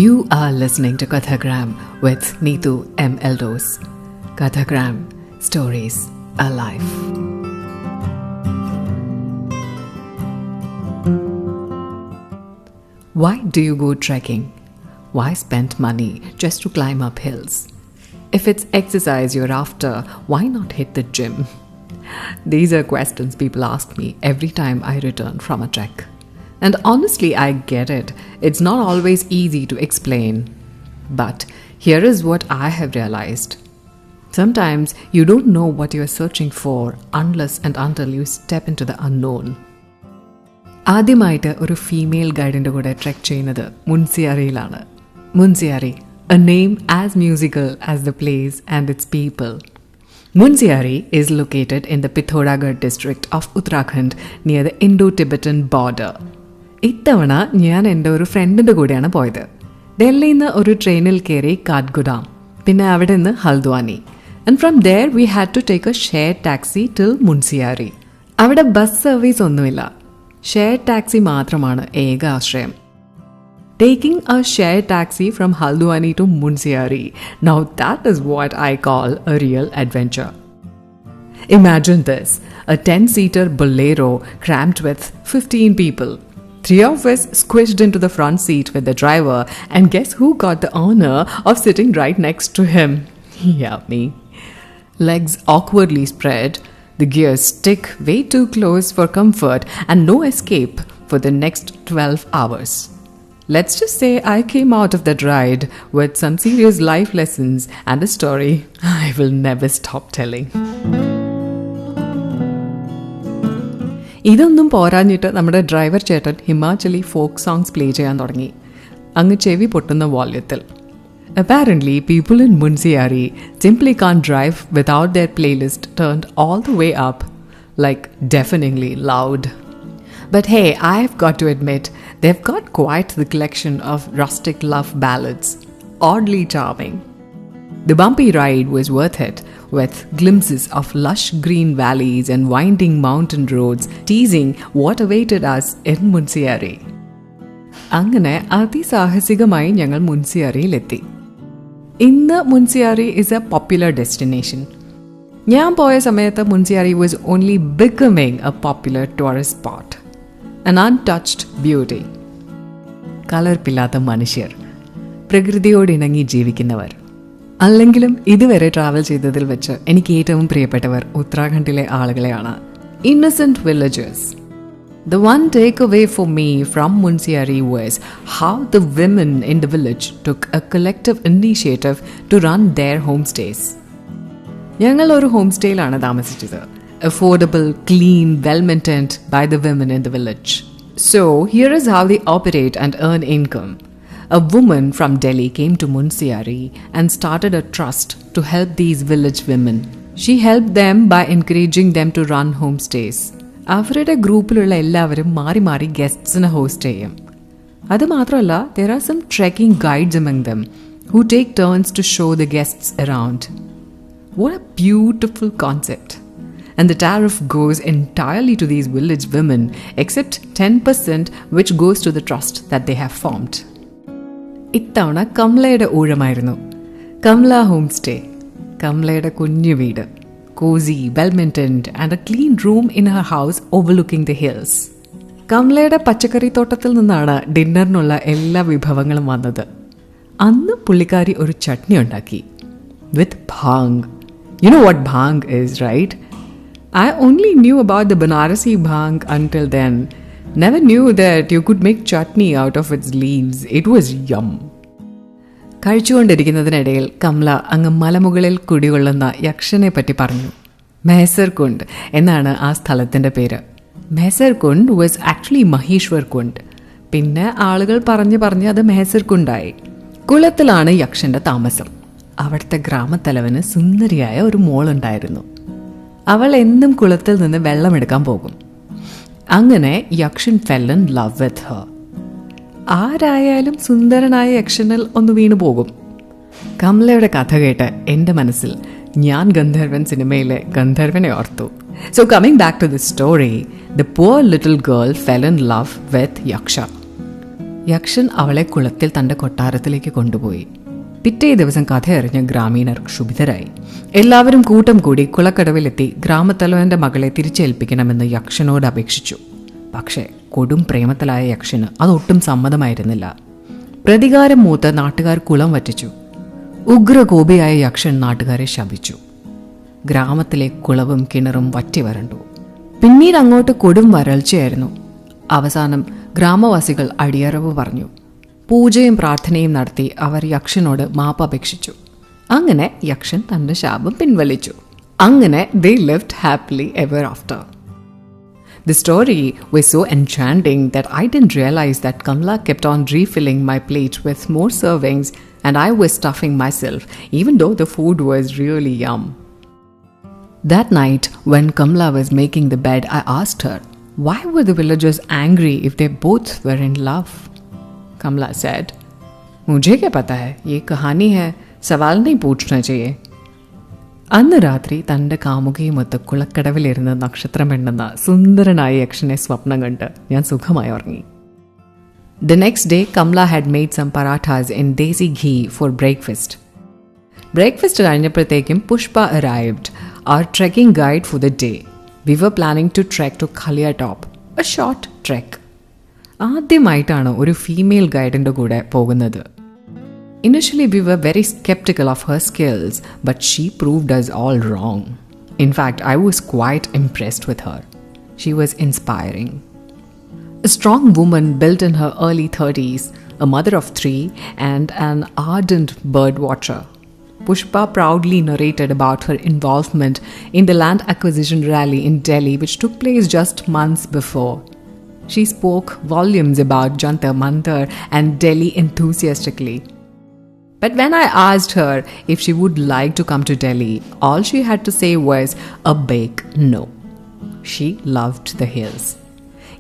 You are listening to Kathagram with Neetu M. Eldos. Kathagram, stories alive. Why do you go trekking? Why spend money just to climb up hills? If it's exercise you're after, why not hit the gym? These are questions people ask me every time I return from a trek. And honestly, I get it. It's not always easy to explain. But here is what I have realized. Sometimes you don't know what you are searching for unless and until you step into the unknown. ആദ്യമായിട്ട് ഒരു female ഗൈഡിൻ്റെ കൂടെ trek ചെയ്യുന്നത് മുൻസിയാരിയിലാണ്. Munsiyari, a name as musical as the place and its people. Munsiyari is located in the Pithoragarh district of Uttarakhand near the Indo-Tibetan border. ഇത്തവണ ഞാൻ എൻ്റെ ഒരു ഫ്രണ്ടിൻ്റെ കൂടെയാണ് പോയത്. ഡൽഹിയിൽ നിന്ന് ഒരു ട്രെയിനിൽ കയറി കാഠ്ഗോഡാം, പിന്നെ അവിടെ നിന്ന് Haldwani. And from there we had to take a share taxi till Munsiyari. അവിടെ ബസ് സർവീസ് ഒന്നുമില്ല, ഷെയർ ടാക്സി മാത്രമാണ് ഏക ആശ്രയം. Taking a shared taxi from Haldwani to Munsiyari, now that is what I call a real adventure. Imagine this, a 10-seater Bolero crammed with 15 people. 3 of us squished into the front seat with the driver, and guess who got the honor of sitting right next to him? Yeah, me. Legs awkwardly spread, the gears stick way too close for comfort, and no escape for the next 12 hours. Let's just say I came out of that ride with some serious life lessons and a story I will never stop telling. ഇതൊന്നും പോരാഞ്ഞിട്ട് നമ്മുടെ driver ചേട്ടൻ Himachali folk songs play ചെയ്യാൻ തുടങ്ങി, അങ്ങ് ചെവി പൊട്ടുന്ന വോള്യത്തിൽ. Apparently, people in Munsiyari simply can't drive without their playlist turned all the way up, like deafeningly loud. But hey, I've got to admit, they've got quite the collection of rustic love ballads, oddly charming. The bumpy ride was worth it, with glimpses of lush green valleys and winding mountain roads teasing what awaited us in Munsiyari. അങ്ങനെ അതിസാഹസികമായി ഞങ്ങൾ മുൻസിയാരിയിലെത്തി. ഇന്ന് മുൻസിയാരി is a popular destination. ഞാൻ പോയ സമയത്ത് മുൻസിയാരി was only becoming a popular tourist spot. An untouched beauty. കലർപ്പില്ലാത്ത മനുഷ്യർ, പ്രകൃതിയോടിണങ്ങി ജീവിക്കുന്നവർ. അല്ലെങ്കിലും ഇതുവരെ ട്രാവൽ ചെയ്തതിൽ വെച്ച് എനിക്ക് ഏറ്റവും പ്രിയപ്പെട്ടവർ ഉത്തരാഖണ്ഡിലെ ആളുകളെയാണ്. Innocent villagers. The one takeaway for me from Munsiyari was how the women in the village took a collective initiative to run their homestays. ഞങ്ങൾ ഒരു ഹോംസ്റ്റേയിലാണ് താമസിച്ചത്. Affordable, clean, well-maintained by the women in the village. So, here is how they operate and earn income. A woman from Delhi came to Munsiyari and started a trust to help these village women. She helped them by encouraging them to run homestays. അവരുടെ ഗ്രൂപ്പിലുള്ള എല്ലാവരും മാറി മാറി ഗസ്റ്റ്സിനെ host ചെയ്യും. അതുമാത്രമല്ല, there are some trekking guides among them who take turns to show the guests around. What a beautiful concept. And the tariff goes entirely to these village women, except 10% which goes to the trust that they have formed. ഇത്തവണ കംലയുടെ ഊഴമായിരുന്നു. Kamla homestay. കംലയുടെ കുഞ്ഞു വീട്, cozy, well-maintained and a clean room in her house overlooking the hills. കംലയുടെ പച്ചക്കറി തോട്ടത്തിൽ നിന്നാണ് ഡിന്നറിനുള്ള എല്ലാ വിഭവങ്ങളും വന്നത്. അന്ന് പുള്ളിക്കാരി ഒരു ചട്നി ഉണ്ടാക്കി with bhang. You know what bhang is, right? I only knew about the Banarasi bhang until then. Never knew that you could make chutney out of its leaves. It was yum. കഴിച്ചുകൊണ്ടിരിക്കുന്നതിനിടയിൽ Kamla അങ്ങ് മലമുകളിൽ കുടികൊള്ളുന്ന യക്ഷനെ പറ്റി പറഞ്ഞു. മെഹ്സർ കുണ്ട് എന്നാണ് ആ സ്ഥലത്തിൻ്റെ പേര്. മെഹ്സർ കുണ്ട് was actually Maheshwar കുണ്ട്. പിന്നെ ആളുകൾ പറഞ്ഞ് അത് മെഹ്സർ കുണ്ടായി. കുളത്തിലാണ് യക്ഷൻ്റെ താമസം. അവിടുത്തെ ഗ്രാമത്തലവന് സുന്ദരിയായ ഒരു മോളുണ്ടായിരുന്നു. അവൾ എന്നും കുളത്തിൽ നിന്ന് വെള്ളമെടുക്കാൻ പോകും. അങ്ങനെ യക്ഷൻ fell in love with her. ആരായാലും സുന്ദരനായ യക്ഷനിൽ ഒന്ന് വീണു പോകും. കമലയുടെ കഥ കേട്ട് എൻ്റെ മനസ്സിൽ ഞാൻ ഗന്ധർവൻ സിനിമയിലെ ഗന്ധർവനെ ഓർത്തു. So coming back to the story, the poor little girl fell in love with Yaksha. യക്ഷൻ അവളെ കുളത്തിൽ തൻ്റെ കൊട്ടാരത്തിലേക്ക് കൊണ്ടുപോയി. പിറ്റേ ദിവസം കഥയറിഞ്ഞ ഗ്രാമീണർ ക്ഷുഭിതരായി. എല്ലാവരും കൂട്ടം കൂടി കുളക്കടവിലെത്തി ഗ്രാമത്തലവൻ്റെ മകളെ തിരിച്ചേൽപ്പിക്കണമെന്ന് യക്ഷനോട് അപേക്ഷിച്ചു. പക്ഷേ കൊടും പ്രേമത്തിലായ യക്ഷന് അതൊട്ടും സമ്മതമായിരുന്നില്ല. പ്രതികാരം മൂത്ത് നാട്ടുകാർ കുളം വറ്റിച്ചു. ഉഗ്രകോപിയായ യക്ഷൻ നാട്ടുകാരെ ശപിച്ചു. ഗ്രാമത്തിലെ കുളവും കിണറും വറ്റി വരണ്ടു. പിന്നീട് അങ്ങോട്ട് കൊടും വരൾച്ചയായിരുന്നു. അവസാനം ഗ്രാമവാസികൾ അടിയറവ് പറഞ്ഞു. പൂജയും പ്രാർത്ഥനയും നടത്തി അവർ യക്ഷനോട് മാപ്പ് അപേക്ഷിച്ചു. അങ്ങനെ യക്ഷൻ തന്റെ ശാപം പിൻവലിച്ചു. അങ്ങനെ they lived happily ever after. The story was so enchanting that I didn't realize that Kamla kept on refilling my plate with more servings and I was stuffing myself even though the food was really yum. That night when Kamla was making the bed, I asked her, why were the villagers angry if they both were in love? Kamla said, मुझे क्या पता है, ये कहानी है, सवाल नहीं पूछना चाहिए. അന്ന് രാത്രി തൻ്റെ കാമുകിയുമൊത്ത് കുളക്കടവിലിരുന്ന് നക്ഷത്രമെണ്ണുന്ന സുന്ദരനായ യക്ഷനെ സ്വപ്നം കണ്ട് ഞാൻ സുഖമായി ഉറങ്ങി. The next day, Kamla had made some parathas in desi ghee for breakfast. Breakfast കഴിഞ്ഞപ്പോഴത്തേക്കും Pushpa arrived, our trekking guide for the day. We were planning to trek to Kalia Top, a short trek. ആദ്യമായിട്ടാണ് ഒരു female ഗൈഡിൻ്റെ കൂടെ പോകുന്നത്. Initially, we were very skeptical of her skills, but she proved us all wrong. In fact, I was quite impressed with her. She was inspiring. A strong woman built in her early 30s, a mother of 3, and an ardent bird watcher. Pushpa proudly narrated about her involvement in the land acquisition rally in Delhi, which took place just months before. She spoke volumes about Jantar Mantar and Delhi enthusiastically. But when I asked her if she would like to come to Delhi, all she had to say was a big no. She loved the hills.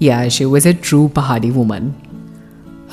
Yeah, she was a true Pahadi woman.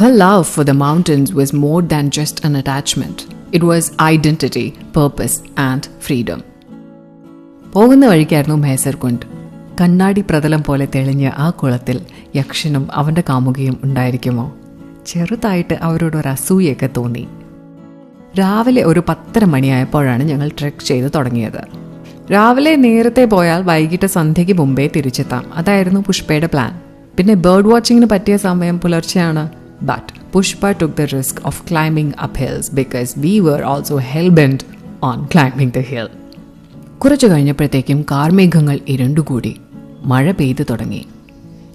Her love for the mountains was more than just an attachment. It was identity, purpose and freedom. പോകുന്ന വഴിക്കായിരുന്നു മെഹ്സർ കുണ്ട്. കണ്ണാടി പ്രതലം പോലെ തെളിഞ്ഞ ആ കുളത്തിൽ യക്ഷനും അവൻ്റെ കാമുകിയും ഉണ്ടായിരിക്കുമോ? ചെറുതായിട്ട് അവരോടൊരു അസൂയൊക്കെ തോന്നി. രാവിലെ ഒരു 10:30 മണിയായപ്പോഴാണ് ഞങ്ങൾ ട്രെക്ക് ചെയ്ത് തുടങ്ങിയത്. രാവിലെ നേരത്തെ പോയാൽ വൈകിട്ട് സന്ധ്യയ്ക്ക് മുമ്പേ തിരിച്ചെത്താം. അതായിരുന്നു പുഷ്പയുടെ പ്ലാൻ. പിന്നെ ബേർഡ് വാച്ചിങ്ങിന് പറ്റിയ സമയം പുലർച്ചെയാണ്. But Pushpa took the risk of climbing up hills because we were also hell-bent on climbing the hill. കുറച്ചു കഴിഞ്ഞപ്പോഴത്തേക്കും കാർമേഘങ്ങൾ ഇരുണ്ടുകൂടി. മഴ പെയ്തു തുടങ്ങി.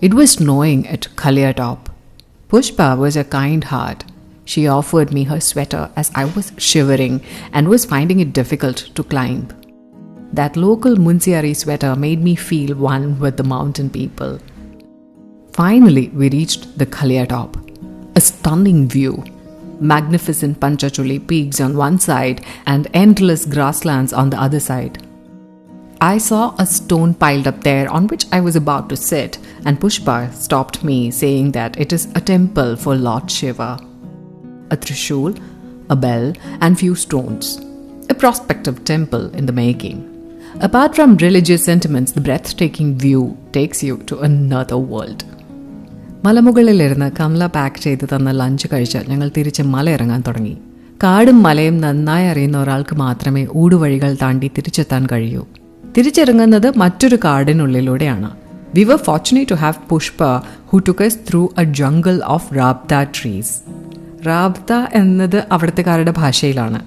It was snowing at Kalia Top. Pushpa was a kind heart. She offered me her sweater as I was shivering and was finding it difficult to climb. That local Munsiyari sweater made me feel one with the mountain people. Finally, we reached the Kalia Top. A stunning view. Magnificent Panchachuli peaks on one side and endless grasslands on the other side. I saw a stone piled up there on which I was about to sit, and Pushpa stopped me, saying that it is a temple for Lord Shiva. A trishul, a bell, and few stones. A prospective temple in the making. Apart from religious sentiments, the breathtaking view takes you to another world. മലമുകളിലിരുന്ന് Kamala pack ചെയ്ത് തന്ന lunch കഴിച്ച് ഞങ്ങൾ തിരിച്ച് മല ഇറങ്ങാൻ തുടങ്ങി. കാടും മലയും നന്നായി അറിയുന്ന ഒരാൾക്ക് മാത്രമേ ഊടുവഴികൾ താണ്ടി തിരിച്ചെത്താൻ കഴിയൂ. തിരിച്ചിറങ്ങുന്നത് മറ്റൊരു കാടിനുള്ളിലൂടെയാണ്. We were fortunate to have Pushpa who took us through a jungle of Raabta trees. Raabta എന്നത് അവിടുത്തെക്കാരുടെ ഭാഷയിലാണ്.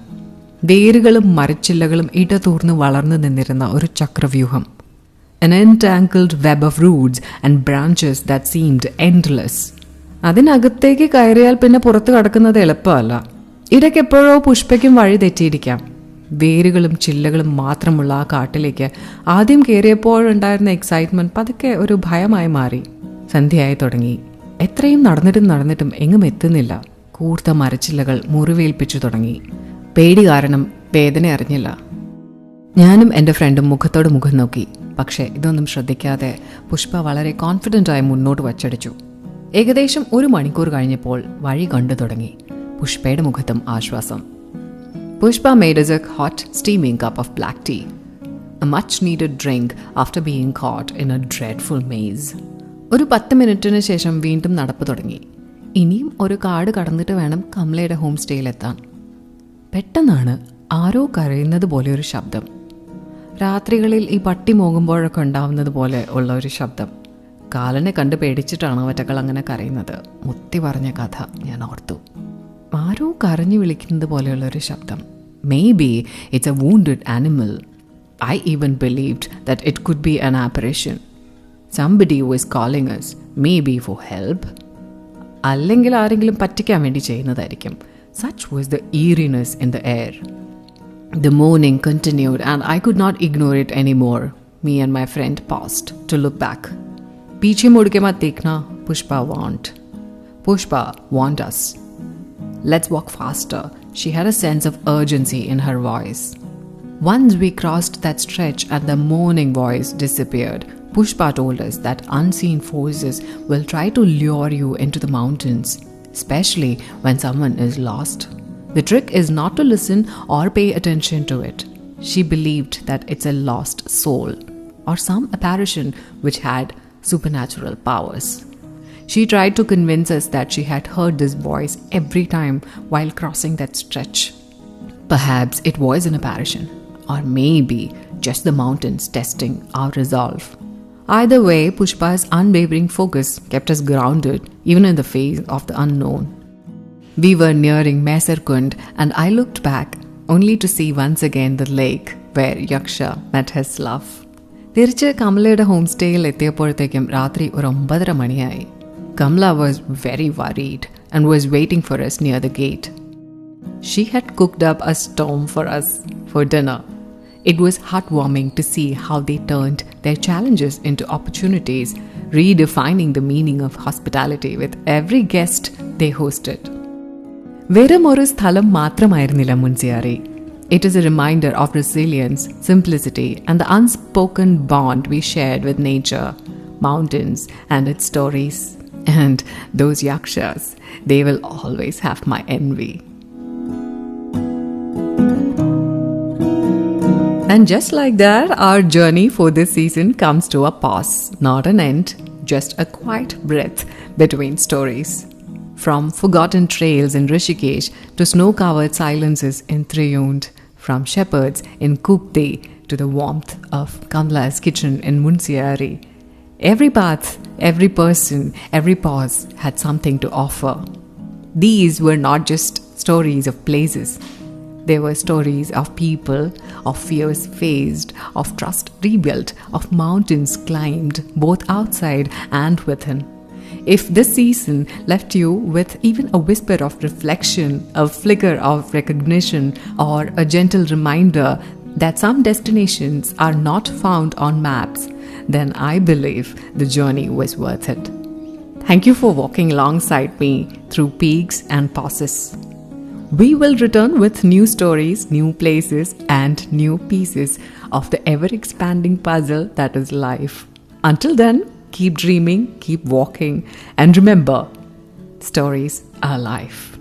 വേരുകളും മരച്ചില്ലകളും ഇടതൂർന്ന് വളർന്നു നിന്നിരുന്ന ഒരു ചക്രവ്യൂഹം. An entangled web of roots and branches that seemed endless. അതിനകത്തേക്ക് കയറിയാൽ പിന്നെ പുറത്ത് കടക്കുന്നത് എളുപ്പമല്ല. ഇടയ്ക്കെപ്പോഴോ പുഷ്പയ്ക്കും വഴി തെറ്റിയിരിക്കാം. വേരുകളും ചില്ലകളും മാത്രമുള്ള ആ കാട്ടിലേക്ക് ആദ്യം കയറിയപ്പോഴുണ്ടായിരുന്ന എക്സൈറ്റ്മെന്റ് പതുക്കെ ഒരു ഭയമായി മാറി. സന്ധ്യയായി തുടങ്ങി. എത്രയും നടന്നിട്ടും എങ്ങും എത്തുന്നില്ല. കൂർത്ത മരച്ചില്ലകൾ മുറിവേൽപ്പിച്ചു തുടങ്ങി. പേടി കാരണം വേദന അറിഞ്ഞില്ല. ഞാനും എൻ്റെ ഫ്രണ്ടും മുഖത്തോട് മുഖം നോക്കി. പക്ഷേ ഇതൊന്നും ശ്രദ്ധിക്കാതെ പുഷ്പ വളരെ കോൺഫിഡൻ്റായി മുന്നോട്ട് വച്ചടിച്ചു. ഏകദേശം 1 മണിക്കൂർ കഴിഞ്ഞപ്പോൾ വഴി കണ്ടു തുടങ്ങി. പുഷ്പയുടെ മുഖത്തും ആശ്വാസം. Pushpa made us a hot, steaming cup of black tea, a much-needed drink after being caught in a dreadful maze. ഒരു 10 മിനിറ്റിന് ശേഷം വീണ്ടും നടപ്പ് തുടങ്ങി. ഇനിയും ഒരു കാട് കടന്നിട്ട് വേണം കമലയുടെ ഹോം സ്റ്റേയിലെത്താൻ. പെട്ടെന്നാണ് ആരോ കരയുന്നത് പോലെ ഒരു ശബ്ദം. രാത്രികളിൽ ഈ പട്ടി മോകുമ്പോഴൊക്കെ ഉണ്ടാവുന്നത് പോലെ ഉള്ള ഒരു ശബ്ദം. കാലനെ കണ്ട് പേടിച്ചിട്ടാണ് അവറ്റകൾ അങ്ങനെ കരയുന്നത്. മുത്തി പറഞ്ഞ കഥ ഞാൻ ഓർത്തു. ആരോ കരഞ്ഞു വിളിക്കുന്നത് പോലെയുള്ളൊരു ശബ്ദം. Maybe it's a wounded animal. I even believed that it could be an apparition. Somebody was calling us, maybe for help. അല്ലെങ്കിൽ ആരെങ്കിലും പറ്റിക്കാൻ വേണ്ടി ചെയ്യുന്നതായിരിക്കും. Such was the eeriness in the air. The moaning continued and I could not ignore it anymore. Me and my friend paused to look back. Peeche mudke mat dekhna, Pushpa warned. Pushpa warned us. Let's walk faster. She had a sense of urgency in her voice. Once we crossed that stretch and the moaning voice disappeared, Pushpa told us that unseen forces will try to lure you into the mountains, especially when someone is lost. The trick is not to listen or pay attention to it. She believed that it's a lost soul or some apparition which had supernatural powers. She tried to convince us that she had heard this voice every time while crossing that stretch. Perhaps it was an apparition, or maybe just the mountains testing our resolve. Either way, Pushpa's unwavering focus kept us grounded even in the face of the unknown. We were nearing Mehsar Kund and I looked back only to see once again the lake where Yaksha met his love. തിരിച്ച് കമലയുടെ home സ്റ്റേയിൽ എത്തിയപ്പോഴത്തേക്കും രാത്രി 9:30 മണിയായി. Kamla was very worried and was waiting for us near the gate. She had cooked up a storm for us for dinner. It was heartwarming to see how they turned their challenges into opportunities, redefining the meaning of hospitality with every guest they hosted. വെറും ഒരു സ്ഥലം മാത്രമായിരുന്നില്ല മുൻസിയാരി. It is a reminder of resilience, simplicity, and the unspoken bond we shared with nature, mountains, and its stories. And those yakshas, they will always have my envy. And just like that, our journey for this season comes to a pause, not an end, just a quiet breath between stories. From forgotten trails in Rishikesh to snow-covered silences in Triund, from shepherds in Kugti to the warmth of Kamla's kitchen in Munsiyari. Every path, every person, every pause had something to offer. These were not just stories of places. They were stories of people, of fears faced, of trust rebuilt, of mountains climbed, both outside and within. If this season left you with even a whisper of reflection, a flicker of recognition, or a gentle reminder that some destinations are not found on maps, then I believe the journey was worth it. Thank you for walking alongside me through peaks and passes. We will return with new stories, new places, and new pieces of the ever-expanding puzzle that is life. Until then, keep dreaming, keep walking, and remember, stories are life.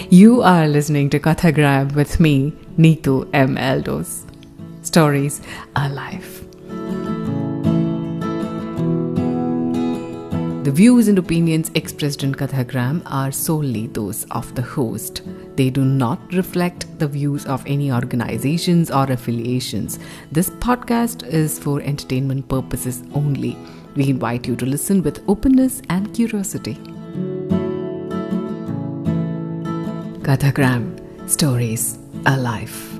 You are listening to Kathagram with me, Neetu M. Eldos. Stories are life. The views and opinions expressed in Kathagram are solely those of the host. They do not reflect the views of any organizations or affiliations. This podcast is for entertainment purposes only. We invite you to listen with openness and curiosity. Kathagram, stories are life.